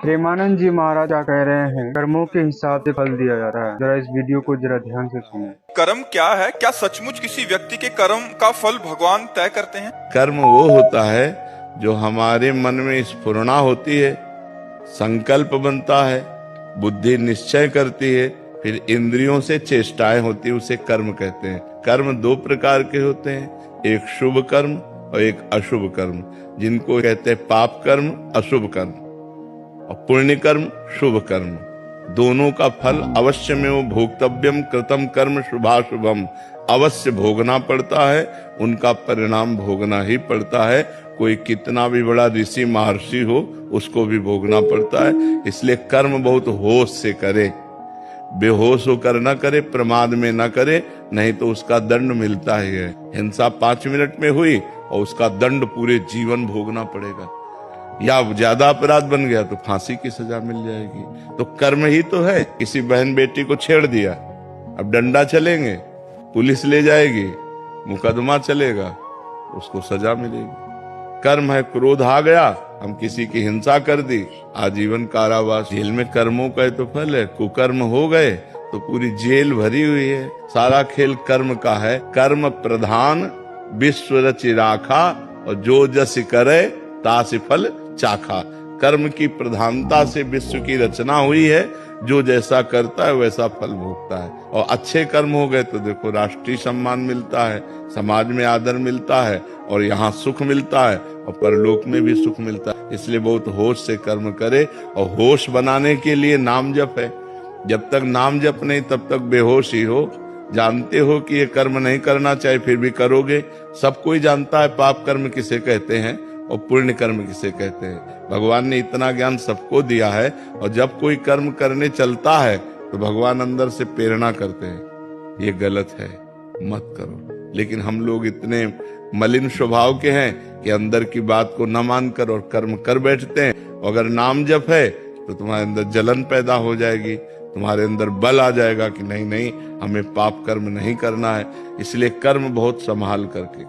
प्रेमानंद जी महाराज क्या कह रहे हैं, कर्मों के हिसाब से फल दिया जा रहा है। जरा इस वीडियो को जरा ध्यान से सुनो। कर्म क्या है? क्या सचमुच किसी व्यक्ति के कर्म का फल भगवान तय करते हैं? कर्म वो होता है जो हमारे मन में स्फुरणा होती है, संकल्प बनता है, बुद्धि निश्चय करती है, फिर इंद्रियों से चेष्टाएं होती है, उसे कर्म कहते हैं। कर्म दो प्रकार के होते हैं, एक शुभ कर्म और एक अशुभ कर्म, जिनको कहते हैं पाप कर्म, अशुभ कर्म, और पुण्य कर्म, शुभ कर्म। दोनों का फल अवश्य में वो भोक्तव्यम कृतम कर्म शुभाशुभम, अवश्य भोगना पड़ता है, उनका परिणाम भोगना ही पड़ता है। कोई कितना भी बड़ा ऋषि महर्षि हो, उसको भी भोगना पड़ता है। इसलिए कर्म बहुत होश से करे, बेहोश होकर न करे, प्रमाद में न करे, नहीं तो उसका दंड मिलता ही है। हिंसा 5 मिनट में हुई और उसका दंड पूरे जीवन भोगना पड़ेगा, या ज्यादा अपराध बन गया तो फांसी की सजा मिल जाएगी। तो कर्म ही तो है। किसी बहन बेटी को छेड़ दिया, अब डंडा चलेंगे, पुलिस ले जाएगी, मुकदमा चलेगा, उसको सजा मिलेगी। कर्म है, क्रोध आ गया, हम किसी की हिंसा कर दी, आजीवन कारावास, जेल में। कर्मों का तो फल है। कुकर्म हो गए तो पूरी जेल भरी हुई है। सारा खेल कर्म का है। कर्म प्रधान विश्व रचि राखा, और जो जस करे तासि फल चाखा। कर्म की प्रधानता से विश्व की रचना हुई है, जो जैसा करता है वैसा फल भोगता है। और अच्छे कर्म हो गए तो देखो राष्ट्रीय सम्मान मिलता है, समाज में आदर मिलता है, और यहाँ सुख मिलता है, और परलोक में भी सुख मिलता है। इसलिए बहुत होश से कर्म करे, और होश बनाने के लिए नाम जप है। जब तक नाम जप नहीं तब तक बेहोश ही हो। जानते हो कि ये कर्म नहीं करना चाहिए, फिर भी करोगे। सब कोई जानता है पाप कर्म किसे कहते हैं और पुण्य कर्म किसे कहते हैं। भगवान ने इतना ज्ञान सबको दिया है, और जब कोई कर्म करने चलता है तो भगवान अंदर से प्रेरणा करते हैं, ये गलत है, मत करो। लेकिन हम लोग इतने मलिन स्वभाव के हैं कि अंदर की बात को न मानकर और कर्म कर बैठते हैं। अगर नाम जप है तो तुम्हारे अंदर जलन पैदा हो जाएगी, तुम्हारे अंदर बल आ जाएगा कि नहीं नहीं, हमें पाप कर्म नहीं करना है। इसलिए कर्म बहुत संभाल करके